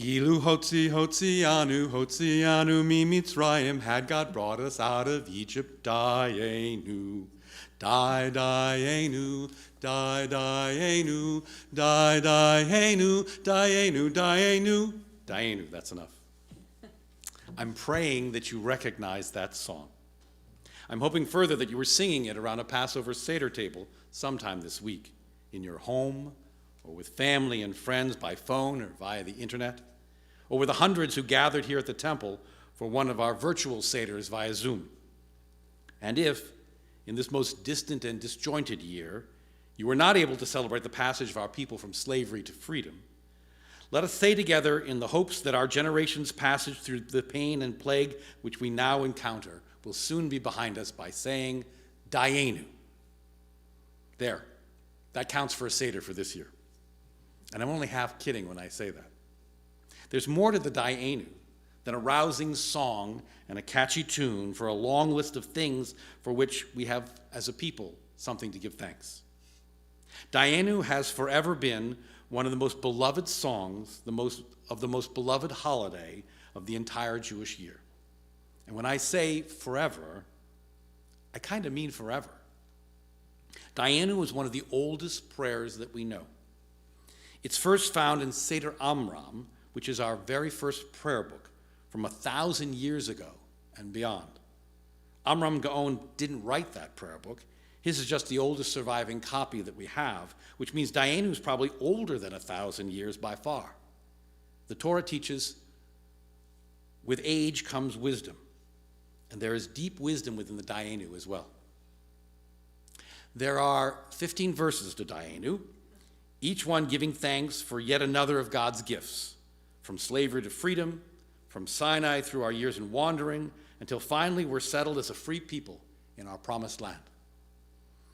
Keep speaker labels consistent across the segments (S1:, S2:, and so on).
S1: Ilu Hotzianu, mi Mitzrayim, had God brought us out of Egypt, Dayenu, Dayenu, Dayenu, Dayenu, that's enough. I'm praying that you recognize that song. I'm hoping further that you were singing it around a Passover Seder table sometime this week, in your home, or with family and friends by phone or via the internet, or with the hundreds who gathered here at the temple for one of our virtual Seders via Zoom. And if, in this most distant and disjointed year, you were not able to celebrate the passage of our people from slavery to freedom, let us say together, in the hopes that our generation's passage through the pain and plague which we now encounter will soon be behind us, by saying, Dayenu. There, that counts for a Seder for this year. And I'm only half kidding when I say that. There's more to the Dayenu than a rousing song and a catchy tune for a long list of things for which we have, as a people, something to give thanks. Dayenu has forever been one of the most beloved songs, the most beloved holiday of the entire Jewish year. And when I say forever, I kind of mean forever. Dayenu is one of the oldest prayers that we know. It's first found in Seder Amram, which is our very first prayer book from 1,000 years ago and beyond. Amram Gaon didn't write that prayer book. His is just the oldest surviving copy that we have, which means Dayenu is probably older than 1,000 years by far. The Torah teaches, with age comes wisdom, and there is deep wisdom within the Dayenu as well. There are 15 verses to Dayenu, each one giving thanks for yet another of God's gifts, from slavery to freedom, from Sinai through our years in wandering, until finally we're settled as a free people in our promised land.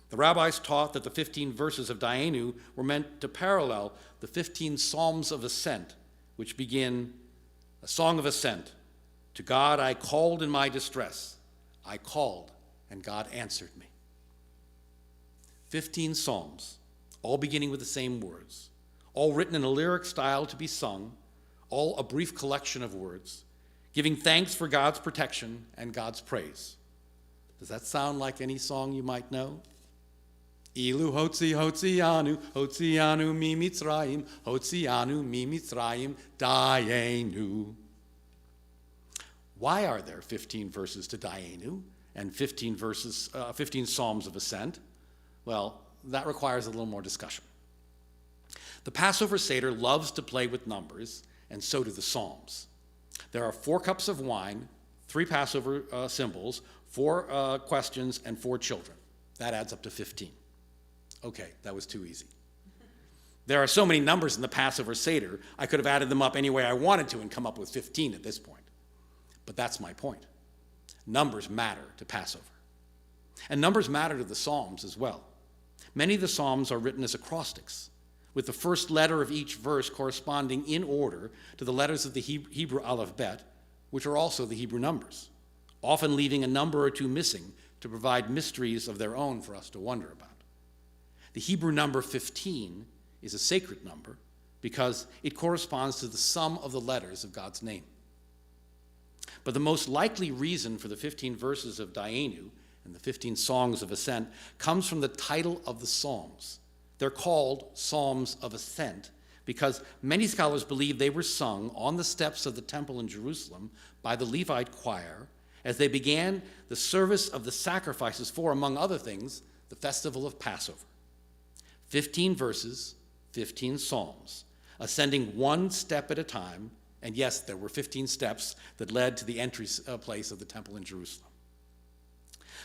S1: The rabbis taught that the 15 verses of Dayenu were meant to parallel the 15 Psalms of Ascent, which begin, a song of ascent. To God I called in my distress. I called, and God answered me. 15 Psalms, all beginning with the same words, all written in a lyric style to be sung, all a brief collection of words, giving thanks for God's protection and God's praise. Does that sound like any song you might know? Ilu Hotzianu, mi Mitzrayim, Hotzianu mi Mitzrayim, Dayenu. Why are there 15 verses to Dayenu and 15 Psalms of Ascent? Well, that requires a little more discussion. The Passover Seder loves to play with numbers, and so do the Psalms. There are 4 cups of wine, 3 Passover symbols, 4 questions, and 4 children. That adds up to 15. Okay, that was too easy. There are so many numbers in the Passover Seder, I could have added them up any way I wanted to and come up with 15 at this point. But that's my point. Numbers matter to Passover. And numbers matter to the Psalms as well. Many of the Psalms are written as acrostics, with the first letter of each verse corresponding in order to the letters of the Hebrew Aleph Bet, which are also the Hebrew numbers, often leaving a number or two missing to provide mysteries of their own for us to wonder about. The Hebrew number 15 is a sacred number because it corresponds to the sum of the letters of God's name. But the most likely reason for the 15 verses of Dayenu and the 15 songs of ascent comes from the title of the Psalms. They're called Psalms of Ascent because many scholars believe they were sung on the steps of the temple in Jerusalem by the Levite choir as they began the service of the sacrifices for, among other things, the festival of Passover. 15 verses, 15 psalms, ascending one step at a time, and yes, there were 15 steps that led to the entry place of the temple in Jerusalem.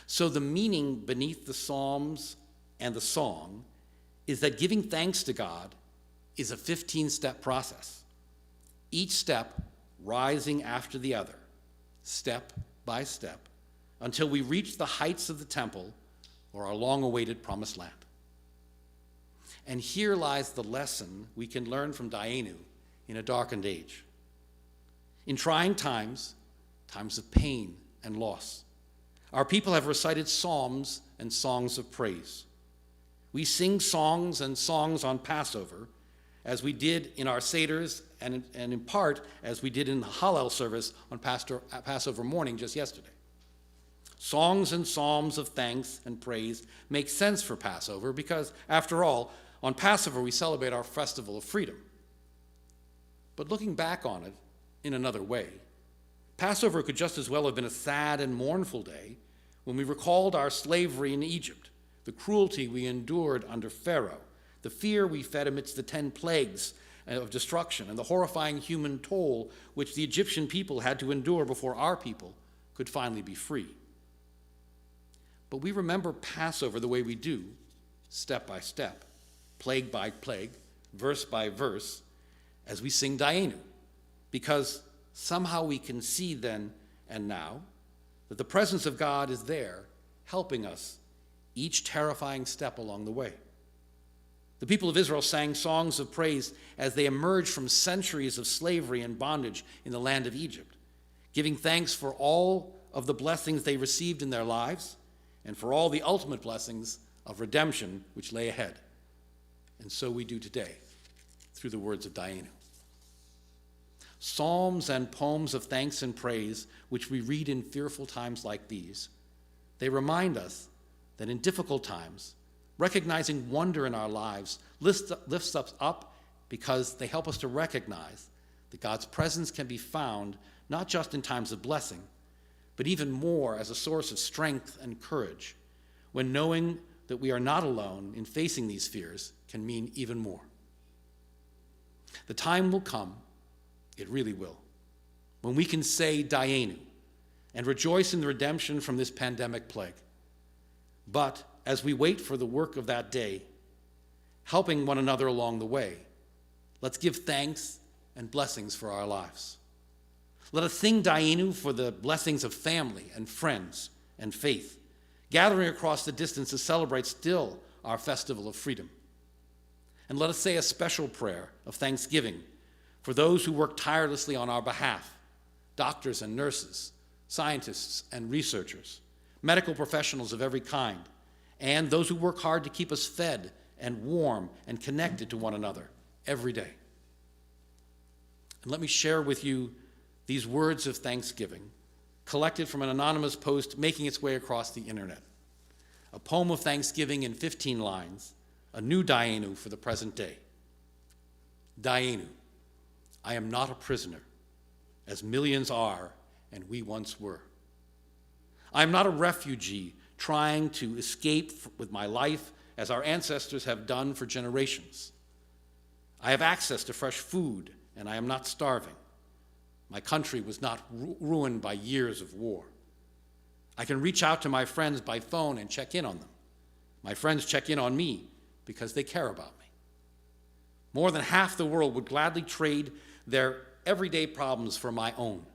S1: So the meaning beneath the psalms and the song is that giving thanks to God is a 15-step process, each step rising after the other, step by step, until we reach the heights of the temple or our long-awaited promised land. And here lies the lesson we can learn from Dayenu in a darkened age. In trying times, times of pain and loss, our people have recited psalms and songs of praise. We sing songs and songs on Passover as we did in our Seders, and in part as we did in the Hallel service on Passover morning just yesterday. Songs and psalms of thanks and praise make sense for Passover because, after all, on Passover we celebrate our festival of freedom. But looking back on it in another way, Passover could just as well have been a sad and mournful day when we recalled our slavery in Egypt, the cruelty we endured under Pharaoh, the fear we fed amidst the 10 plagues of destruction, and the horrifying human toll which the Egyptian people had to endure before our people could finally be free. But we remember Passover the way we do, step by step, plague by plague, verse by verse, as we sing Dayenu, because somehow we can see then and now that the presence of God is there, helping us each terrifying step along the way. The people of Israel sang songs of praise as they emerged from centuries of slavery and bondage in the land of Egypt, giving thanks for all of the blessings they received in their lives and for all the ultimate blessings of redemption which lay ahead. And so we do today through the words of Dayenu. Psalms and poems of thanks and praise, which we read in fearful times like these, they remind us that in difficult times, recognizing wonder in our lives lifts us up because they help us to recognize that God's presence can be found not just in times of blessing, but even more as a source of strength and courage, when knowing that we are not alone in facing these fears can mean even more. The time will come, it really will, when we can say Dayenu and rejoice in the redemption from this pandemic plague. But as we wait for the work of that day, helping one another along the way, let's give thanks and blessings for our lives. Let us sing Dayenu for the blessings of family and friends and faith, gathering across the distance to celebrate still our festival of freedom. And let us say a special prayer of thanksgiving for those who work tirelessly on our behalf, doctors and nurses, scientists and researchers, medical professionals of every kind, and those who work hard to keep us fed and warm and connected to one another every day. And let me share with you these words of thanksgiving, collected from an anonymous post making its way across the internet. A poem of thanksgiving in 15 lines, a new Dayenu for the present day. Dayenu, I am not a prisoner, as millions are and we once were. I am not a refugee trying to escape with my life as our ancestors have done for generations. I have access to fresh food and I am not starving. My country was not ruined by years of war. I can reach out to my friends by phone and check in on them. My friends check in on me because they care about me. More than half the world would gladly trade their everyday problems for my own.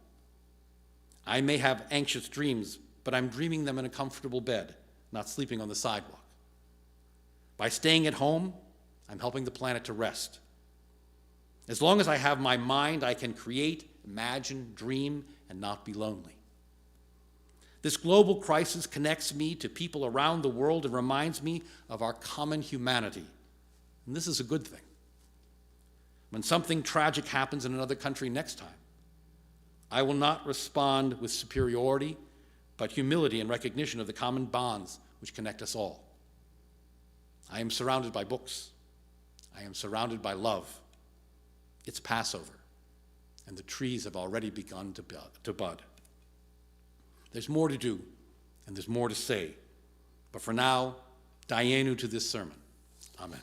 S1: I may have anxious dreams, but I'm dreaming them in a comfortable bed, not sleeping on the sidewalk. By staying at home, I'm helping the planet to rest. As long as I have my mind, I can create, imagine, dream, and not be lonely. This global crisis connects me to people around the world and reminds me of our common humanity. And this is a good thing. When something tragic happens in another country next time, I will not respond with superiority, but humility and recognition of the common bonds which connect us all. I am surrounded by books. I am surrounded by love. It's Passover, and the trees have already begun to bud. There's more to do, and there's more to say. But for now, Dayenu to this sermon. Amen.